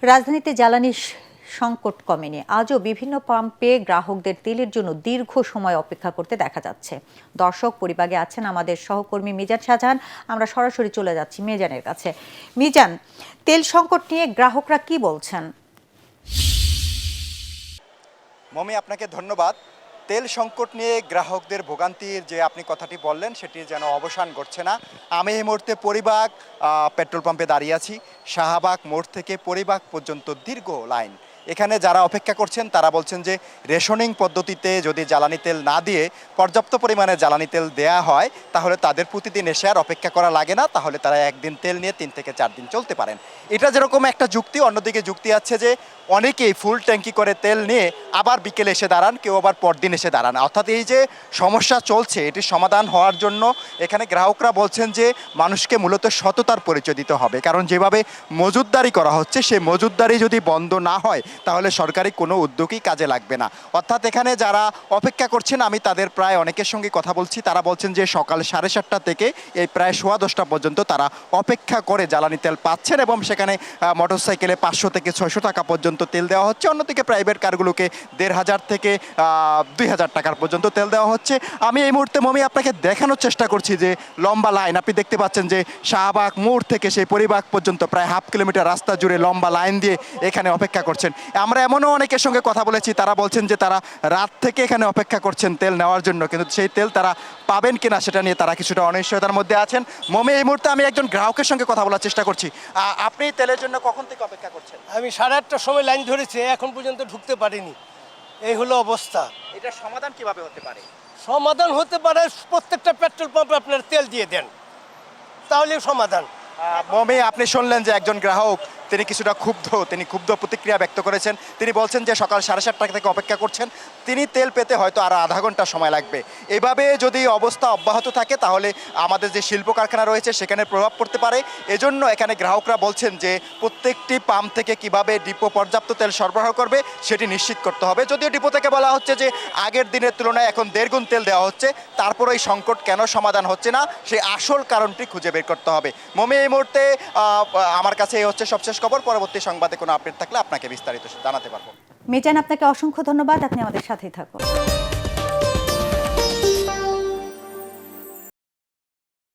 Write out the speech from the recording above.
রাজধানীতে জ্বালানি সংকট কমেনি। আজও বিভিন্ন পাম্পে গ্রাহকদের তেলের জন্য দীর্ঘ সময় অপেক্ষা করতে দেখা যাচ্ছে। দর্শক পরিবাগে আছেন আমাদের সহকর্মী মিজান শাহজাহান। আমরা সরাসরি চলে যাচ্ছি মিজানের কাছে। মিজান, তেল সংকট নিয়ে গ্রাহকরা কি বলছেন? মমি, আপনাকে ধন্যবাদ। তেল সংকট নিয়ে গ্রাহকদের ভোগান্তির যে আপনি কথাটি বললেন সেটি যেন অবসান ঘটছে না। আমি এই মুহূর্তে পরিবাগ পেট্রোল পাম্পে দাঁড়িয়ে আছি। শাহবাগ মোড় থেকে পরিবাগ পর্যন্ত দীর্ঘ লাইন। এখানে যারা অপেক্ষা করছেন তারা বলছেন যে রেশনিং পদ্ধতিতে যদি জ্বালানি তেল না দিয়ে পর্যাপ্ত পরিমাণে জ্বালানি তেল দেয়া হয় তাহলে তাদের প্রতিদিন এসে আর অপেক্ষা করা লাগে না, তাহলে তারা একদিন তেল নিয়ে 3 থেকে 4 দিন চলতে পারেন। এটা যেরকম একটা যুক্তি, অন্যদিকে যুক্তি আছে যে অনেকেই ফুল ট্যাঙ্কি করে তেল নিয়ে আবার বিকেলে এসে দাঁড়ান, কেউ আবার পরদিন এসে দাঁড়ান। অর্থাৎ এই যে সমস্যা চলছে এটির সমাধান হওয়ার জন্য এখানে গ্রাহকরা বলছেন যে মানুষকে মূলত সততার পরিচয় দিতে হবে, কারণ যেভাবে মজুতদারি করা হচ্ছে সেই মজুতদারি যদি বন্ধ না হয় তাহলে সরকারি কোনো উদ্যোগই কাজে লাগবে না। অর্থাৎ এখানে যারা অপেক্ষা করছেন আমি তাদের প্রায় অনেকের সঙ্গে কথা বলছি, তারা বলছেন যে সকাল 7:30 থেকে এই প্রায় 10:15 পর্যন্ত তারা অপেক্ষা করে জ্বালানি তেল পাচ্ছেন এবং সেখানে মোটরসাইকেলে 500 থেকে 600 টাকা পর্যন্ত তেল দেওয়া হচ্ছে। অন্যদিকে প্রাইভেট কারগুলোকে 1500 থেকে 2000 টাকার পর্যন্ত তেল দেওয়া হচ্ছে। আমি এই মুহূর্তে মমি আপনাকে দেখানোর চেষ্টা করছি যে লম্বা লাইন আপনি দেখতে পাচ্ছেন যে শাহবাগ মোড় থেকে সেই পরিবাগ পর্যন্ত প্রায় হাফ কিলোমিটার রাস্তা জুড়ে লম্বা লাইন দিয়ে এখানে অপেক্ষা করছেন। আমরা এমনও অনেকের সঙ্গে কথা বলেছি, তারা বলছেন যে তারা রাত থেকে এখানে অপেক্ষা করছেন তেল নেওয়ার জন্য, কিন্তু সেই তেল তারা পাবেন কিনা সেটা নিয়ে তারা কিছুটা অনিশ্চয়তার মধ্যে আছেন। মমি, এই মুহূর্তে আমি একজন গ্রাহকের সঙ্গে কথা বলার চেষ্টা করছি। আপনি তেলের জন্য কখন থেকে অপেক্ষা করছেন? আমি 8:30টার সময় লাইন ধরেছি, এখন পর্যন্ত ঢুকতে পারিনি। এই হলো অবস্থা। এটা সমাধান কিভাবে হতে পারে? সমাধান হতে পারে প্রত্যেকটা পেট্রোল পাম্পে আপনার তেল দিয়ে দেন, তাহলে সমাধান। মমি, আপনি শুনলেন যে একজন গ্রাহক তিনি কিছুটা তিনি ক্ষুব্ধ প্রতিক্রিয়া ব্যক্ত করেছেন। তিনি বলছেন যে সকাল 7:30 থেকে অপেক্ষা করছেন, তিনি তেল পেতে হয়তো আরও আধা ঘন্টা সময় লাগবে। এভাবে যদি অবস্থা অব্যাহত থাকে তাহলে আমাদের যে শিল্প কারখানা রয়েছে সেখানে প্রভাব পড়তে পারে। এজন্য এখানে গ্রাহকরা বলছেন যে প্রত্যেকটি পাম্প থেকে কিভাবে ডিপো পর্যাপ্ত তেল সরবরাহ করবে সেটি নিশ্চিত করতে হবে। যদিও ডিপো থেকে বলা হচ্ছে যে আগের দিনের তুলনায় এখন 1.5 গুণ তেল দেওয়া হচ্ছে, তারপর এই সংকট কেন সমাধান হচ্ছে না সেই আসল কারণটি খুঁজে বের করতে হবে। মমি, এই মুহূর্তে আমার কাছে এই হচ্ছে সবশেষ খবর। পরবর্তী সংবাদে কোনো আপডেট থাকলে আপনাকে বিস্তারিত জানাতে পারবো। মিজান, আপনাকে অসংখ্য ধন্যবাদ। আপনি আমাদের সাথেই থাকুন।